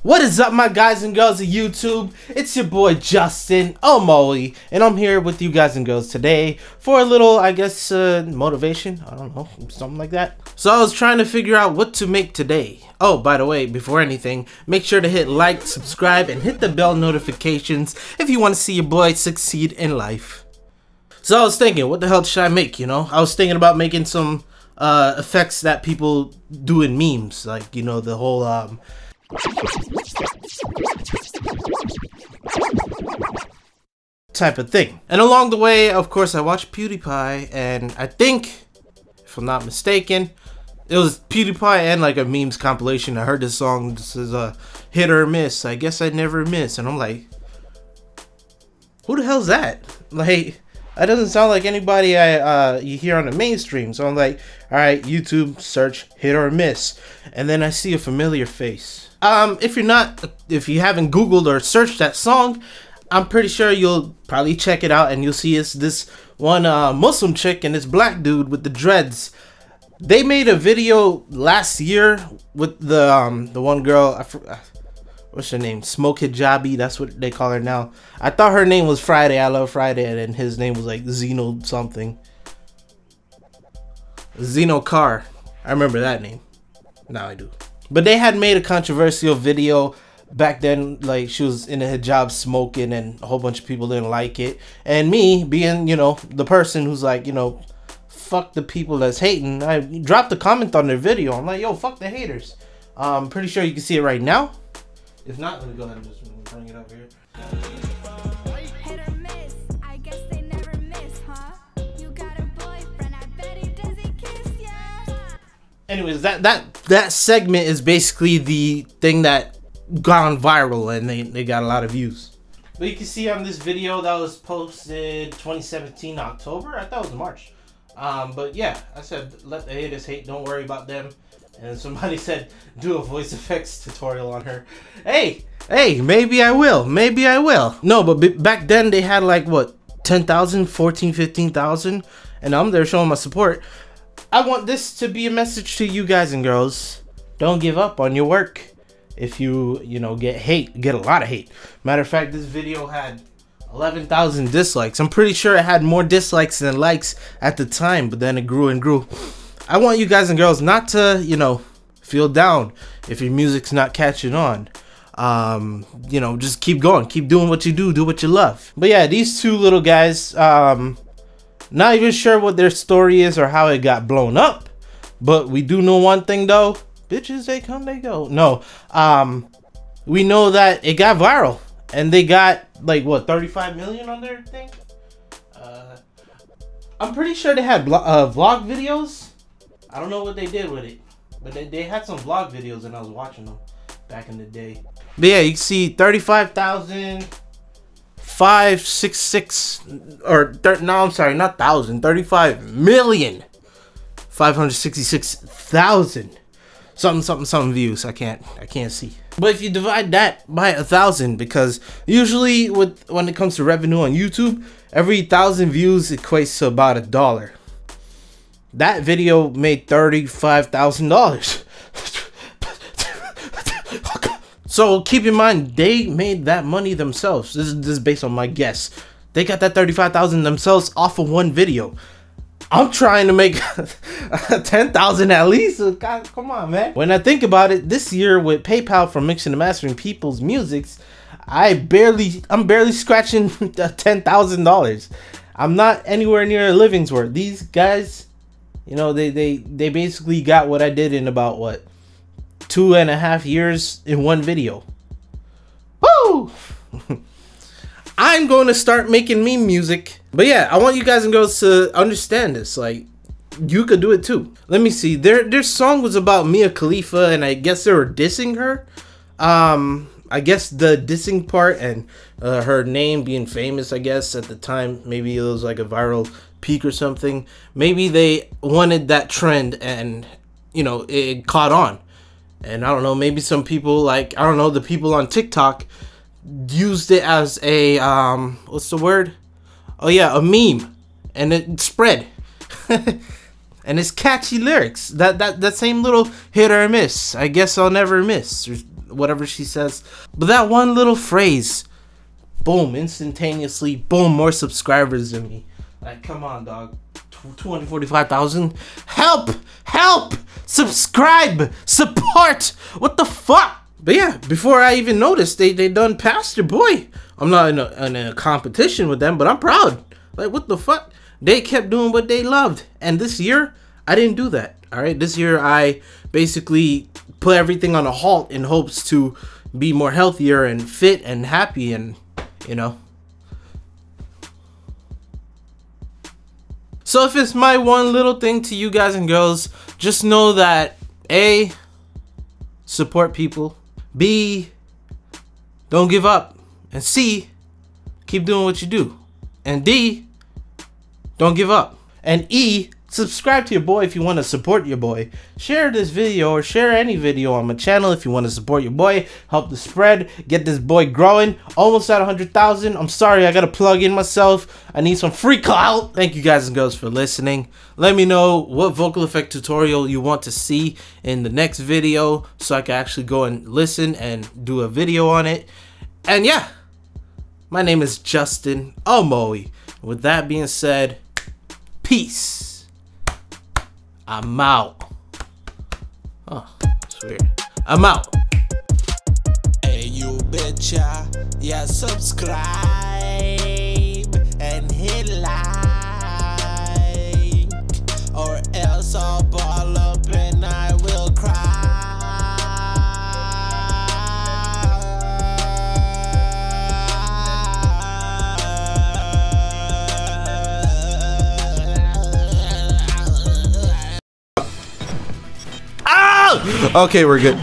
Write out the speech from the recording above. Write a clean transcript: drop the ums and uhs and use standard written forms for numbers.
What is up, my guys and girls of YouTube? It's your boy Justin Omoi, and I'm here with you guys and girls today for a little, I guess, motivation. I don't know, something like that. So I was trying to figure out what to make today. Oh, by the way, before anything, make sure to hit like, subscribe, and hit the bell notifications if you want to see your boy succeed in life. So I was thinking, what the hell should I make, you know? I was thinking about making some effects that people do in memes, like, you know, the whole type of thing. And along the way, of course, I watched PewDiePie, and I think, if I'm not mistaken, it was PewDiePie and like a memes compilation. I heard this song. This is a hit or miss. I guess I never miss. And I'm like, who the hell's that? Like, that doesn't sound like anybody you hear on the mainstream. So I'm like, all right, YouTube, search hit or miss, and then I see a familiar face. If you haven't Googled or searched that song, I'm pretty sure you'll probably check it out, and you'll see it's this one Muslim chick and this black dude with the dreads. They made a video last year with the one girl. What's her name? Smoke Hijabi. That's what they call her now. I thought her name was Friday. I Love Friday, and then his name was like Zeno something. Zeno Carr. I remember that name. Now I do. But they had made a controversial video back then, like she was in a hijab smoking, and a whole bunch of people didn't like it. And me, being, you know, the person who's like, you know, fuck the people that's hating, I dropped a comment on their video. I'm like, yo, fuck the haters. I'm pretty sure you can see it right now. If not, let me go ahead and just bring it up here. Hit or miss, I guess they never miss, huh? You got a boyfriend, I bet he doesn't kiss ya. Anyways, that segment is basically the thing that gone viral, and they got a lot of views. But you can see on this video that was posted 2017 October. I thought it was March. But yeah, I said let the haters hate, don't worry about them. And somebody said do a voice effects tutorial on her. Hey, maybe I will. Maybe I will. No, but back then they had like what, 10,000, 14, 15,000, and I'm there showing my support. I want this to be a message to you guys and girls. Don't give up on your work. If you know, get a lot of hate. Matter of fact, this video had 11,000 dislikes. I'm pretty sure it had more dislikes than likes at the time, but then it grew and grew. I want you guys and girls not to, you know, feel down if your music's not catching on. You know, just keep going, keep doing what you do what you love. But yeah, these two little guys, not even sure what their story is or how it got blown up, but we do know one thing though, bitches, they come, they go. No, we know that it got viral, and they got like what, 35 million on their thing. I'm pretty sure they had vlog videos. I don't know what they did with it, but they had some vlog videos, and I was watching them back in the day. But yeah, you can see 35,566, or no, I'm sorry, not thousand, 35,566,000 something views. I can't see. But if you divide that by 1,000, because usually when it comes to revenue on YouTube, every 1,000 views equates to about $1. That video made $35,000. So keep in mind, they made that money themselves. This is based on my guess. They got that 35,000 themselves off of one video. I'm trying to make 10,000 at least. God, come on, man. When I think about it, this year with PayPal for mixing and mastering people's musics, I'm barely scratching $10,000. I'm not anywhere near a living's worth. These guys, you know, they basically got what I did in about what, 2.5 years in one video. Woo! I'm going to start making meme music. But yeah, I want you guys and girls to understand this. Like, you could do it too. Let me see. Their song was about Mia Khalifa, and I guess they were dissing her. I guess the dissing part and her name being famous, I guess at the time, maybe it was like a viral peak or something. Maybe they wanted that trend, and you know, it caught on. And I don't know, maybe some people, like, I don't know, the people on TikTok used it as a what's the word? Oh yeah, a meme, and it spread. And it's catchy lyrics. That same little hit or miss. I guess I'll never miss. whatever she says. But that one little phrase, boom, instantaneously, boom, more subscribers than me. Like, come on, dog. 245,000. Help! Help! Subscribe! Support! What the fuck? But yeah, before I even noticed, they done passed your boy. I'm not in a competition with them, but I'm proud. Like, what the fuck? They kept doing what they loved. And this year, I didn't do that. Alright? This year, I basically put everything on a halt in hopes to be more healthier and fit and happy and, you know. So if it's my one little thing to you guys and girls, just know that A, support people, B, don't give up, and C, keep doing what you do, and D, don't give up, and E, subscribe to your boy if you want to support your boy. Share this video or share any video on my channel if you want to support your boy. Help the spread. Get this boy growing. Almost at 100,000. I'm sorry, I gotta plug in myself. I need some free clout. Thank you guys and girls for listening. Let me know what vocal effect tutorial you want to see in the next video so I can actually go and listen and do a video on it. And yeah, my name is Justin Omoi. With that being said, peace. I'm out. Oh, that's weird. I'm out. Hey, you bitcha, yeah, subscribe and hit like, or else I'll ball up and I will cry. Okay, we're good.